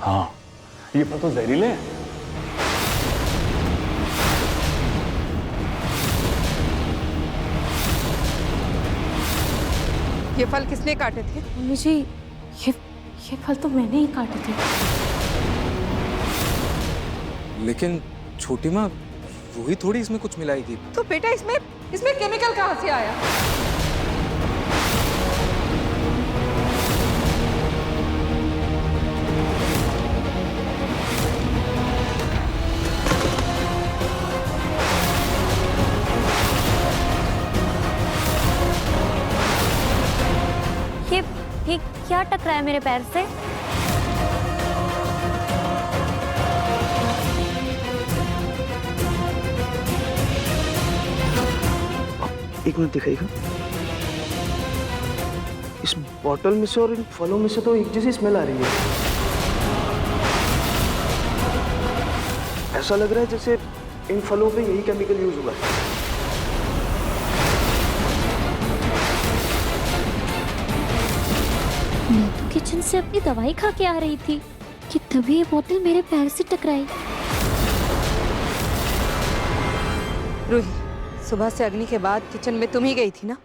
हाँ, ये फल तो जहरीले हैं। ये फल किसने काटे थे? मम्मी जी, ये फल तो मैंने ही काटे थे। लेकिन छोटी माँ, वही थोड़ी इसमें कुछ मिलाई थी। तो बेटा इसमें केमिकल कहाँ से आया? ये क्या टकरा है मेरे पैर से? एक मिनट दिखाइएगा। इस बॉटल में से और इन फलों में से तो एक जैसी स्मेल आ रही है। ऐसा लग रहा है जैसे इन फलों पे यही केमिकल यूज हुआ है। मैं तो किचन से अपनी दवाई खा के आ रही थी कि तभी ये बोतल मेरे पैर से टकराई। रूही, सुबह से अग्नि के बाद किचन में तुम ही गई थी ना?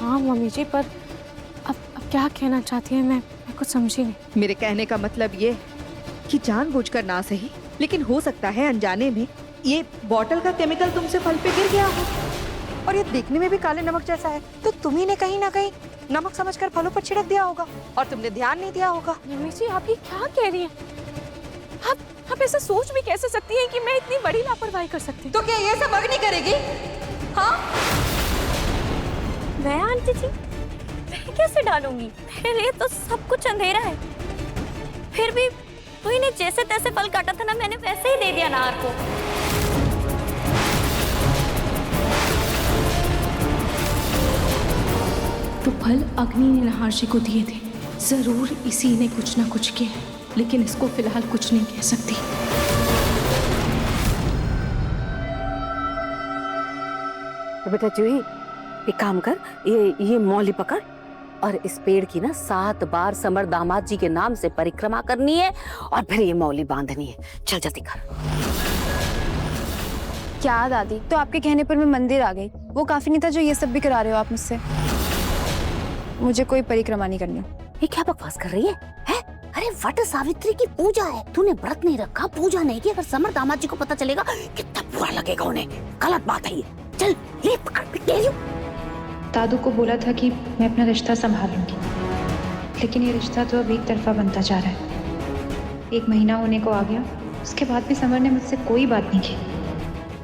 हाँ मम्मी जी, पर अब क्या कहना चाहती है मैं कुछ समझी नहीं। मेरे कहने का मतलब ये कि जानबूझकर ना सही, लेकिन हो सकता है अनजाने में ये बॉटल का केमिकल तुमसे फल पे गिर गया हो, और ये देखने में भी काले नमक जैसा है, तो तुम्ही ने कहीं ना कहीं नमक समझकर फलों पर छिड़क दिया होगा और तुमने ध्यान नहीं दिया होगा। मम्मी जी, आप ये क्या कह रही हैं? आप ऐसा सोच भी कैसे सकती हैं कि मैं इतनी बड़ी लापरवाही कर सकती हूँ? तो क्या ये सब अग्नि करेगी? हाँ, मैं आंटी जी, मैं कैसे डालूंगी? मेरे लिए तो सब कुछ अंधेरा है। फिर भी तूने ने जैसे तैसे फल काटा था ना, मैंने वैसे ही दे दिया नार को। तो फल अग्नि ने नहारशी को दिए थे। जरूर इसी ने कुछ ना कुछ किया, लेकिन इसको फिलहाल कुछ नहीं कह सकती। तो बेटा जूही, एक काम कर, ये मौली पकड़ और इस पेड़ की ना 7 बार समर दामाद जी के नाम से परिक्रमा करनी है और फिर ये मौली बांधनी है। चल जल्दी कर। क्या दादी, तो आपके कहने पर मैं मंदिर आ गई। वो काफी नहीं था जो ये सब भी करा रहे हो आप मुझसे? मुझे कोई परिक्रमा नहीं करनी। ये क्या बकवास कर रही है? अरे वट सावित्री की पूजा है, तूने व्रत नहीं रखा, पूजा नहीं की, अगर समर दामाद जी को पता चलेगा कितना बुरा लगेगा उन्हें। गलत बात है ये। चल ले पकड़ के। दादू को बोला था कि मैं अपना रिश्ता संभालूंगी, लेकिन ये रिश्ता तो अब एक तरफा बनता जा रहा है। 1 महीना होने को आ गया, उसके बाद भी समर ने मुझसे कोई बात नहीं की।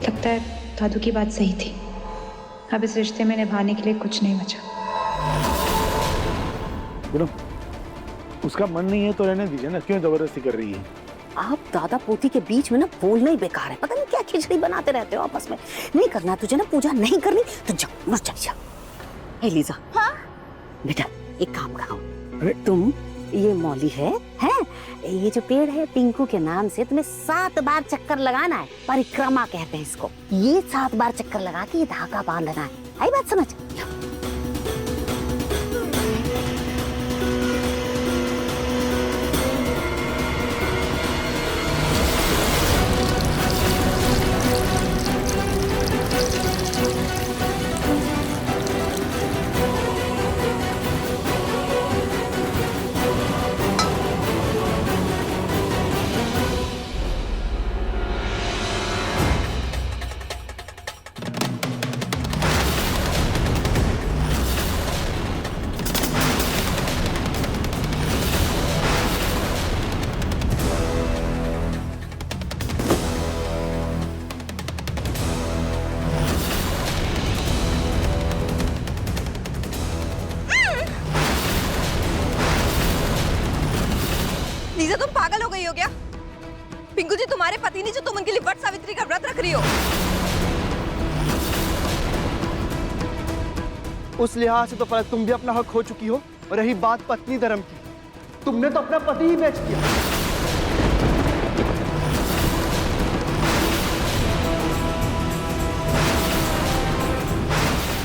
लगता है दादू की बात सही थी। अब इस रिश्ते में निभाने के लिए कुछ नहीं बचा। उसका मन नहीं है तो रहने दीजिए ना, क्यों जबरदस्ती कर रही है? आप दादा पोती के बीच में ना बोलना ही बेकार है। पता नहीं क्या खिचड़ी बनाते रहते हो आपस में। नहीं करना तुझे ना, पूजा नहीं करनी तो जा, मर चली जा। हे लीजा, हाँ? बेटा एक काम करो, अरे तुम ये मौली है, ये जो पेड़ है पिंकू के नाम से, तुम्हें 7 बार चक्कर लगाना है। परिक्रमा कहते हैं इसको। ये 7 बार चक्कर लगा के ये धागा बांधना है। आई बात समझ? लीजा, तुम पागल हो गई हो क्या? पिंकू जी तुम्हारे पति नहीं, जो तुम उनके लिए वट सावित्री का व्रत रख रही हो। उस लिहाज से तो फर्क तुम भी अपना हक खो चुकी हो। और रही बात पत्नी धर्म की, तुमने तो अपना पति ही बेच दिया।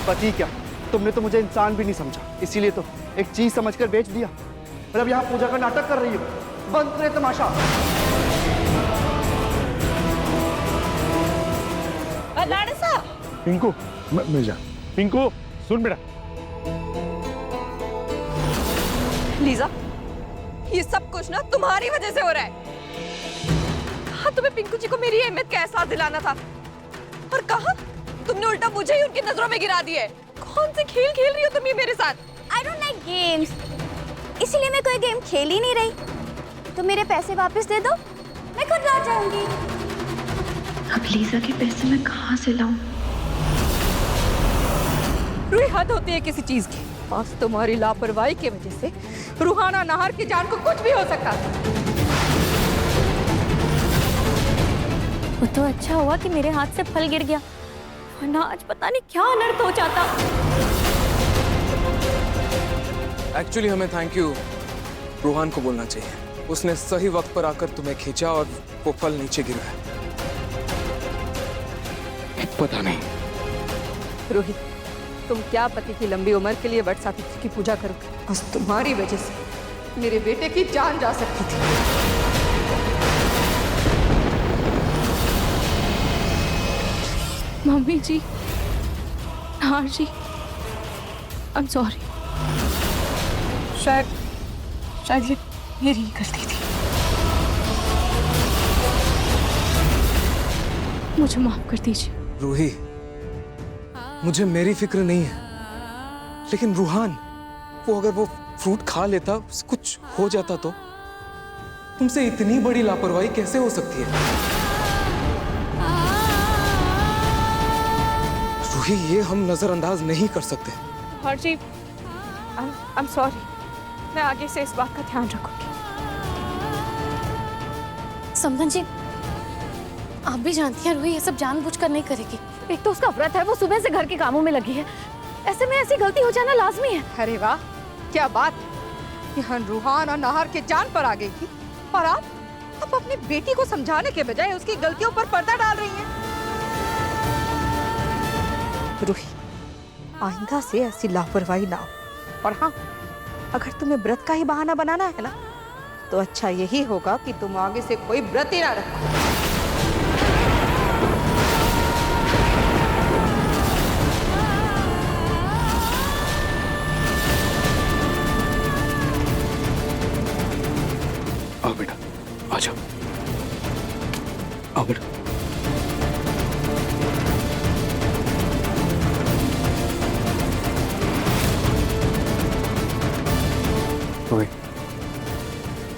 पति क्या, तुमने तो मुझे इंसान भी नहीं समझा, इसीलिए तो एक चीज समझकर बेच दिया। और अब यहाँ पूजा का नाटक कर रही हो। बंद करें तमाशा। पिंकू मैं जा। पिंकू सुन बेटा, लीजा, ये सब कुछ ना तुम्हारी वजह से हो रहा है। कहा तुम्हें पिंकू जी को मेरी अहमियत का एहसास दिलाना था, और कहा तुमने उल्टा मुझे ही उनकी नजरों में गिरा दिया है। कौन से खेल खेल रही हो तुम ये मेरे साथ? आई डोंट लाइक गेम्स, इसीलिए मैं कोई गेम खेल ही नहीं रही। तो मेरे पैसे वापस दे दो, मैं खुद लौट जाऊंगी। अब लीजा के पैसे मैं कहाँ से लाऊं? रूही, हद होती है किसी चीज की। बस तुम्हारी लापरवाही की वजह से रूहाना नाहर की जान को कुछ भी हो सकता था। वो तो अच्छा हुआ कि मेरे हाथ से फल गिर गया, वरना आज पता नहीं क्या अनर्थ हो जाता। एक्चुअली हमें थैंक यू रूहान को बोलना चाहिए। उसने सही वक्त पर आकर तुम्हें खींचा और वो फल नीचे गिरा है। पता नहीं रोहित, तुम क्या पति की लंबी उम्र के लिए वट सावित्री की पूजा करोगे? बस तुम्हारी वजह से मेरे बेटे की जान जा सकती थी। Mummy ji, Nahar ji, I am sorry. शायद ये मेरी ही गलती थी। मुझे माफ कर दीजिए। रूही, मुझे मेरी फिक्र नहीं है, लेकिन रूहान, वो अगर वो फ्रूट खा लेता, उसे कुछ हो जाता तो? तुमसे इतनी बड़ी लापरवाही कैसे हो सकती है? रूही, ये हम नजरअंदाज नहीं कर सकते। Nahar ji, I am sorry. मैं आगे से इस बात का ध्यान रखूंगी। समधन जी, आप भी जानती हैं रूही ये सब जानबूझकर नहीं करेगी। एक तो उसका व्रत है, वो सुबह से घर के कामों में लगी है। ऐसे में ऐसी गलती हो जाना लाजमी है। अरे वाह, क्या बात! यहाँ रूहान और नाहर के जान पर आ गई थी, और आप अब अपनी बेटी को समझाने के बजाय उसकी गलतियों पर पर्दा डाल रही हैं। रूही, आइंदा से ऐसी लापरवाही ना हो। और हाँ, अगर तुम्हें व्रत का ही बहाना बनाना है ना, तो अच्छा यही होगा कि तुम आगे से कोई व्रत ही ना रखो। आओ बेटा, आ जाओ, आओ बेटा। रोहित,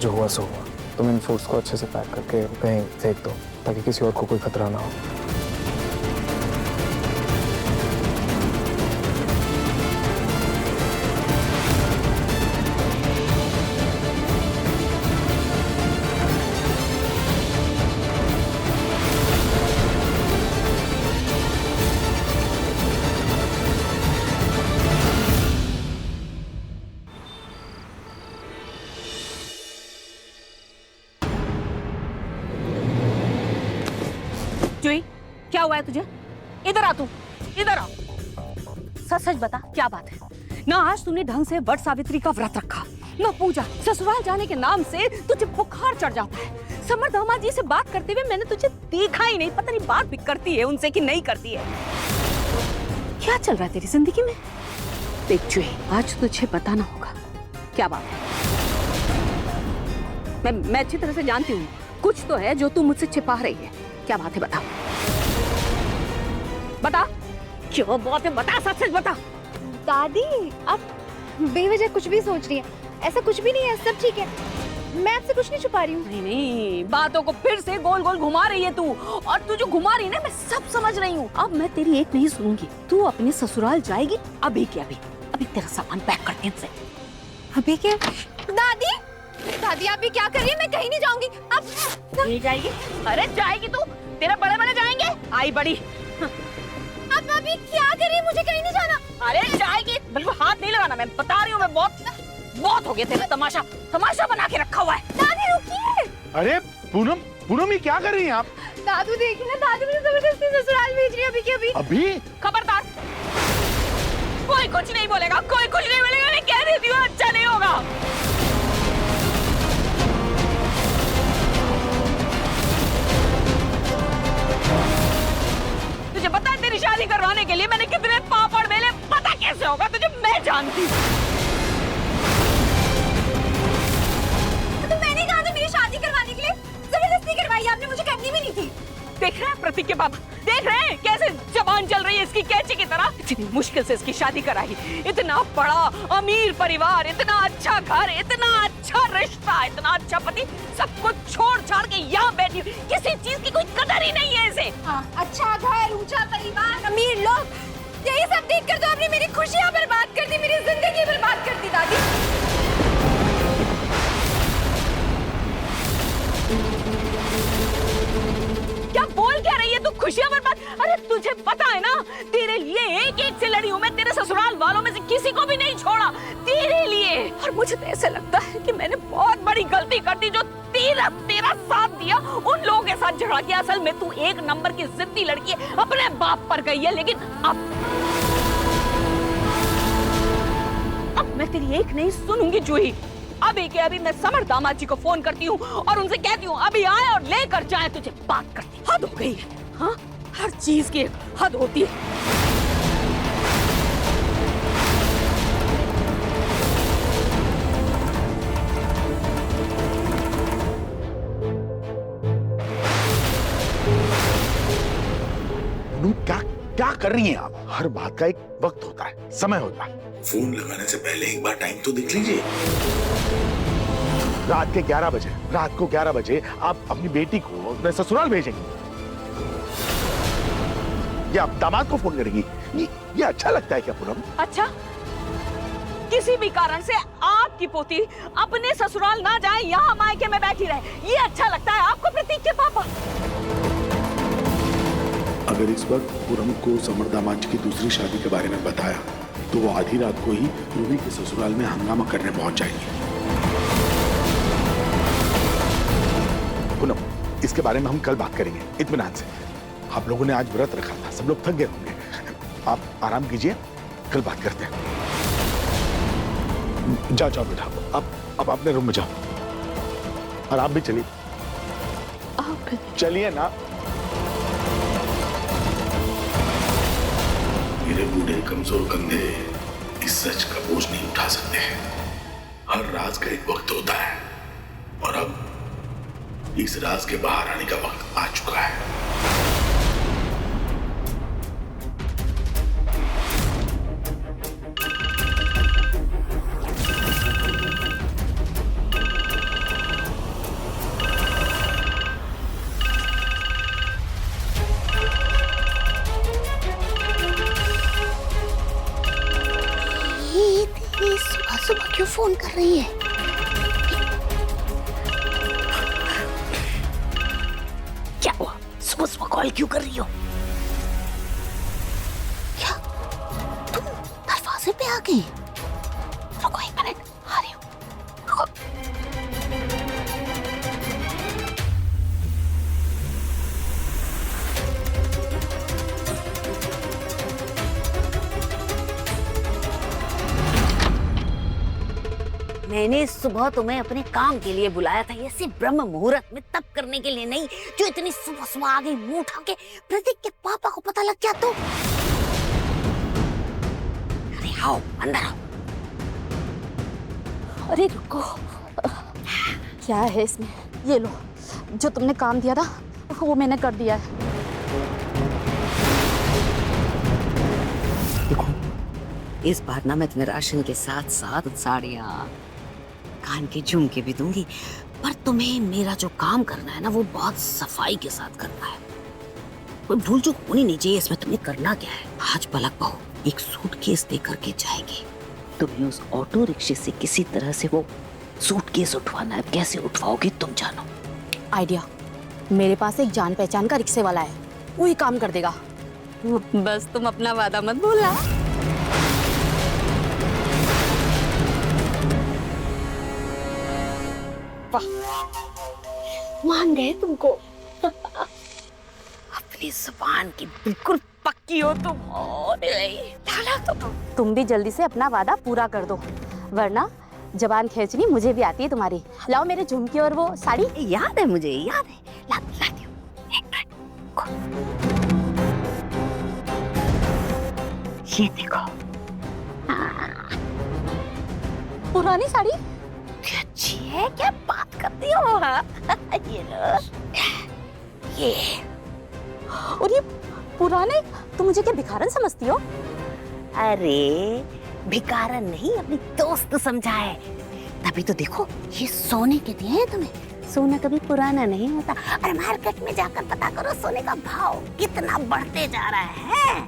जो हुआ सो हुआ। तुम इन फ्रूट्स को अच्छे से पैक करके कहीं फेंक दो, ताकि किसी और को कोई खतरा ना हो। जुई, क्या हुआ है तुझे? इधर आ, तू इधर आ। सच सच बता, क्या बात है? ना आज तूने ढंग से वट सावित्री का व्रत रखा, ना पूजा। ससुराल जाने के नाम से तुझे बुखार चढ़ जाता है। समर दामाद जी से बात करते हुए मैंने तुझे देखा ही नहीं। पता नहीं बात भी करती है उनसे कि नहीं करती है। क्या चल रहा है तेरी जिंदगी में? देख जुई, आज तुझे बताना होगा क्या बात है। मैं अच्छी तरह से जानती हूँ कुछ तो है जो तू मुझसे छिपा रही है। क्या बात है, बता बता, क्या बात है, बता, सच सच बता। दादी, आप बेवजह कुछ भी सोच रही हैं। ऐसा कुछ भी नहीं है, सब ठीक है। मैं आपसे कुछ नहीं छुपा रही हूँ। नहीं नहीं, बातों को फिर से गोल गोल घुमा रही है तू। और तू जो घुमा रही है ना, मैं सब समझ रही हूँ। अब मैं तेरी एक नहीं सुनूंगी। तू अपने ससुराल जाएगी अभी के अभी। अभी तेरा सामान पैक करते हैं। अभी क्या? दादी, दादी आप भी क्या कर रही है? मैं कहीं नहीं जाऊंगी। अब नहीं जाएगी? अरे जाएगी तू, तेरे बड़े बड़े जाएंगे। आई बड़ी। अब अभी क्या कर रही है? मुझे कहीं नहीं जाना। अरे जाएगी, बिल्कुल हाथ नहीं लगाना। मैं बता रही हूँ, मैं बहुत हो गया तेरा तमाशा बना के रखा हुआ है। दादी रुकिए। अरे पूनम, पूनम ये क्या कर रही हैं आप? दादू देखिए ना, दादी मुझे जबरदस्ती ससुराल भेज रही है अभी के अभी। अभी? खबरदार, कोई कुछ नहीं बोलेगा, कोई कुछ नहीं बोलेगा। मैं कह देती हूँ, अच्छा नहीं होगा। जानती। तो मैंने कहा था मेरी शादी करवाने के लिए, जबरदस्ती करवाई आपने, मुझे करनी भी नहीं थी। देख रहे हैं प्रतीक के बाबा, देख रहे हैं कैसे जबान चल रही है इसकी कैंची की तरह। इतनी मुश्किल से इसकी शादी कराई, इतना बड़ा अमीर परिवार, इतना अच्छा घर, इतना अच्छा रिश्ता, इतना अच्छा पति, सब कुछ छोड़ छाड़ के यहाँ बैठी, किसी चीज की कोई कदर ही नहीं है इसे। अच्छा घर, ऊंचा परिवार, अमीर लोग, यही सब देखकर तो आपने मेरी खुशियां बर्बाद कर दी, मेरी जिंदगी बर्बाद कर दी दादी। क्या बोल क्या रही है तू? खुशियां बर्बाद? अरे तुझे पता है ना, तेरे लिए एक एक से लड़ी हूँ मैं, तेरे ससुराल वालों में से किसी को भी नहीं छोड़ा तेरे लिए। और मुझे तो ऐसा लगता है कि मैंने बहुत बड़ी गलती कर दी जो तेरा साथ दिया, उन लोगों के साथ झगड़ा किया। असल में तू एक नंबर की जिद्दी लड़की है, अपने बाप पर गई है, लेकिन अब मैं तेरी एक नहीं सुनूंगी जूही। अभी के अभी मैं समर दामाद जी को फोन करती हूँ और उनसे कहती हूँ अभी आए और लेकर जाए तुझे। बात करती, हद हो गई है। हाँ, हर चीज की हद होती है। क्या क्या कर रही हैं आप? हर बात का एक वक्त होता है, समय होता है। फोन लगाने से पहले एक बार टाइम तो देख लीजिए। रात के 11 बजे, रात को 11 बजे आप अपनी बेटी को अपने ससुराल भेजेंगे या आप दामाद को फोन करेंगी? ये अच्छा लगता है क्या पूनम? अच्छा, किसी भी कारण से आपकी पोती अपने ससुराल ना जाए, यहाँ मायके में बैठी रहे, ये अच्छा लगता है आपको प्रतीक के पापा? अगर इस वक्त पूनम को समर दामाद जी की दूसरी शादी के बारे में बताया तो वो आधी रात को ही रूबी के ससुराल में हंगामा करने पहुंच जाएंगे। पूनम, इसके बारे में हम कल बात करेंगे इत्मीनान से। आप लोगों ने आज व्रत रखा था, सब लोग थक गए होंगे, आप आराम कीजिए, कल बात करते हैं। जाओ जाओ बेटा, अब अपने रूम में जाओ और आप भी चलिए। चलिए ना। मेरे बूढ़े कमजोर कंधे इस सच का बोझ नहीं उठा सकते हैं। हर राज का एक वक्त होता है और अब इस राज के बाहर आने का वक्त आ चुका है। सुबह क्यों फोन कर रही है? क्या हुआ? सुबह सुबह कॉल क्यों कर रही हो? क्या तुम दरवाजे पे आ गई? रुको एक मिनट, आ रही हूँ, रुको। मैंने सुबह तुम्हें अपने काम के लिए बुलाया था, ये सिर्फ ब्रह्म मुहूर्त में तब करने के लिए नहीं जो इतनी सुबह सुबह आ गई मुंह उठा के। प्रतीक के पापा को पता लग गया तो? अरे आओ अंदर आओ। अरे रुको, क्या है इसमें? ये लो, जो तुमने काम दिया था वो मैंने कर दिया है। देखो, इस बार ना मैं तुम्हें राशन के साथ साथ साड़ियाँ, कान के झुमके भी दूंगी, पर तुम्हें मेरा जो काम करना है ना वो बहुत सफाई के साथ करना है। कोई भूल चूक होनी नहीं चाहिए इसमें। तुम्हें करना क्या है, आज पलक बहू एक सूटकेस दे करके जाएगी, तुम्हें उस ऑटो रिक्शे से किसी तरह से वो सूटकेस उठवाना है। कैसे उठवाओगी तुम जानो। आइडिया, मेरे पास एक जान पहचान का रिक्शे वाला है, वही काम कर देगा। बस तुम अपना वादा मत भूलना। मान गए तुमको। अपनी जुबान की बिल्कुल पक्की हो तुम। तुम भी जल्दी से अपना वादा पूरा कर दो, वरना जबान खींचनी मुझे भी आती है तुम्हारी। लाओ मेरे झुमके और वो साड़ी। याद है मुझे, याद है। ला दियो। ये देखो। पुरानी साड़ी? क्या अच्छी है, क्या बात करती हो? हाँ? ये लो, ये और ये पुराने, तुम मुझे क्या भिखारन समझती हो? अरे भिखारन नहीं, अपनी दोस्त समझा है। तभी तो देखो ये सोने के दिए हैं तुम्हें। सोना कभी पुराना नहीं होता। अरे मार्केट में जाकर पता करो सोने का भाव कितना बढ़ते जा रहा है।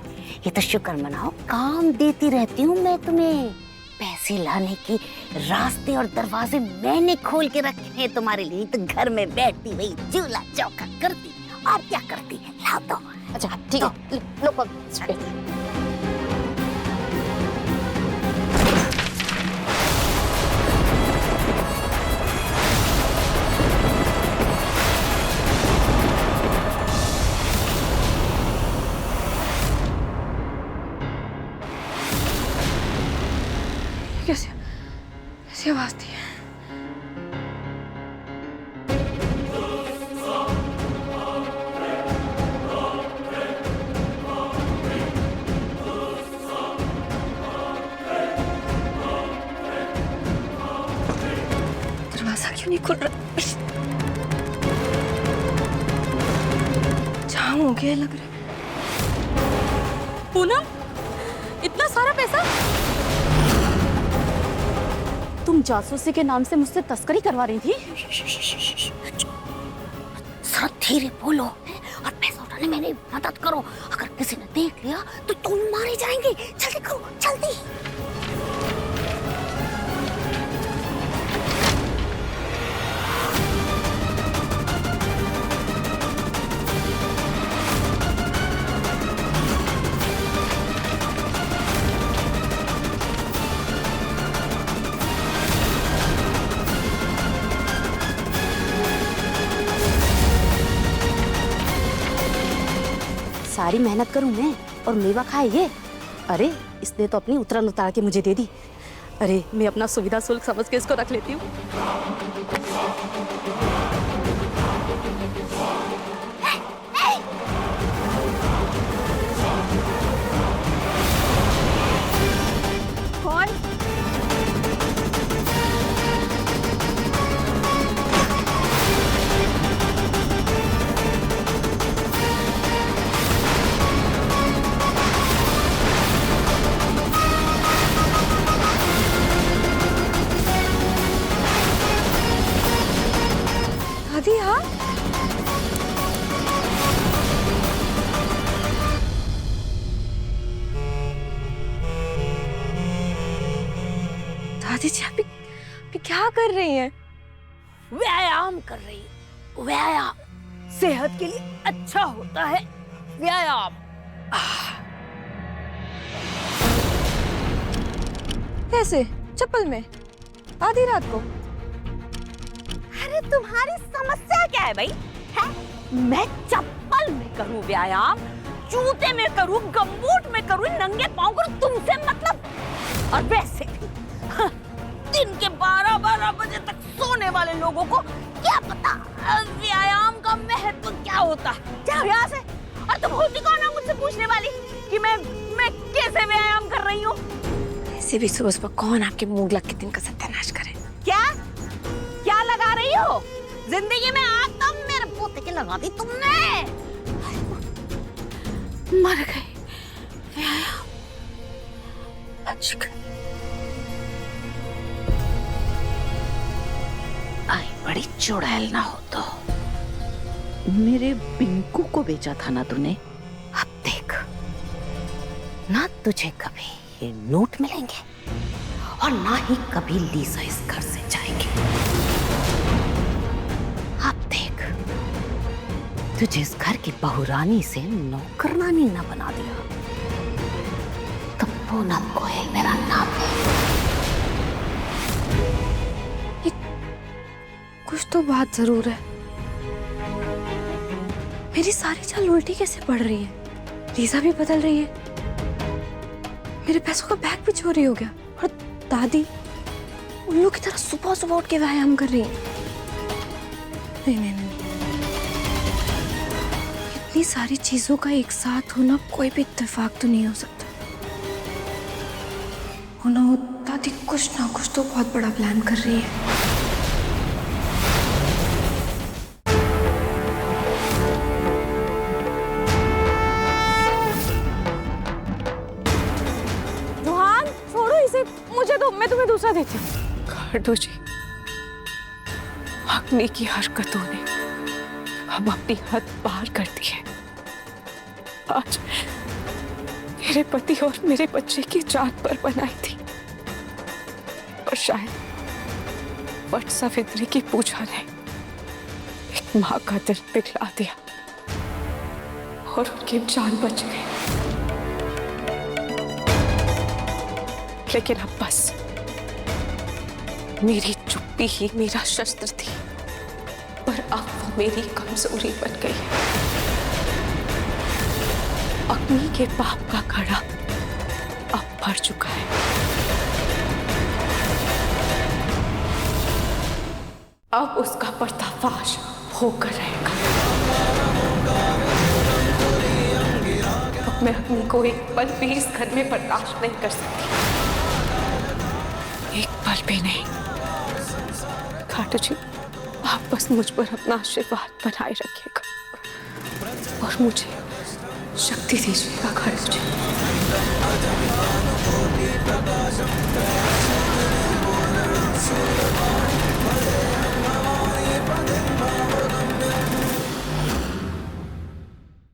ये तो शुक्र मनाओ, काम देती रहती हूँ मैं तुम्हें। पैसे लाने के रास्ते और दरवाजे मैंने खोल के रखे हैं तुम्हारे लिए। तो घर में बैठती वही चूल्हा चौका करती और क्या करती है, लाओ तो। अच्छा ठीक है, लो पकड़। कैसी आवाज थी? दरवाजा क्यों नहीं खुल रहा? जाम हो गया लग रहा है। पूनम, इतना सारा पैसा? तुम जासूसी के नाम से मुझसे तस्करी करवा रही थी? जरा धीरे बोलो और पैसा उठाने में मेरी मदद करो। अगर किसी ने देख लिया तो तुम मारे जाएंगे। जल्दी करो, जल्दी। सारी मेहनत करूं मैं और मेवा खाए ये? अरे इसने तो अपनी उतरन उतार के मुझे दे दी। अरे मैं अपना सुविधा शुल्क समझ के इसको रख लेती हूँ। कौन? दादी, हाँ? दादी जी अभी क्या कर रही हैं? व्यायाम कर रही हूँ। व्यायाम सेहत के लिए अच्छा होता है, व्यायाम। कैसे? चप्पल में आधी रात को? अरे तुम्हारी समस्या क्या है भाई? है? मैं चप्पल में करूं व्यायाम, जूते में करूं, गमबूट में करूं, नंगे पांव करूं, तुमसे मतलब? और वैसे भी दिन के 12-12 बजे तक सोने वाले लोगों को क्या पता व्यायाम का महत्व क्या होता है। जाओ यहाँ से। और तुम होती कौन हो मुझसे पूछने वाली कि मैं कैसे व्यायाम कर रही हूँ? ऐसे भी सुबह सुबह कौन आपके मुंह लग के दिन का सत्यानाश करे? क्या लगा रही हो? जिंदगी में आग तो मेरे पोते के लगा दी तुमने। मर गई। व्यायाम आई बड़ी चुड़ैल ना हो तो। मेरे पिंकू को बेचा था ना तूने। अब देख ना, तुझे कभी ये नोट मिलेंगे और ना ही कभी लीसा इस घर से जाएगी। अब देख, तुझे इस घर की बहुरानी से नौकरानी न बना दिया तो पूनम गोयल मेरा नाम है। कुछ तो बात जरूर है। मेरी सारी चाल उल्टी कैसे पड़ रही है? लीजा भी बदल रही है, मेरे पैसों का बैग भी चोरी हो गया और दादी उल्लू की तरह सुबह सुबह उठ के व्यायाम कर रही है। नहीं नहीं नहीं, इतनी सारी चीजों का एक साथ होना कोई भी इत्तेफाक तो नहीं हो सकता। होना होता दादी कुछ ना कुछ तो बहुत बड़ा प्लान कर रही है। रुहान छोड़ो इसे, मुझे दो, मैं तुम्हें दूसरा देती हूँ। खाटू जी, अग्नि की हरकतों ने अब अपनी हद पार कर दी है। आज मेरे पति और मेरे बच्चे की जान पर बनाई थी, और शायद वट सावित्री की पूजा ने एक माँ का दिल पिघला दिया और उनकी जान बच गई। लेकिन अब बस मेरी चुप्पी ही मेरा शस्त्र थी, और अब वो मेरी कमजोरी बन गई है। अग्नि के पाप का घड़ा अब भर चुका है। अब उसका पर्दाफाश होकर रहेगा। अब मैं अग्नि को एक पल भी इस घर में बर्दाश्त नहीं कर सकती, एक पल भी नहीं। खाटू जी, आप बस मुझ पर अपना आशीर्वाद बनाए रखिएगा और मुझे शक्ति दीजिएगा खाटू जी। Thank you.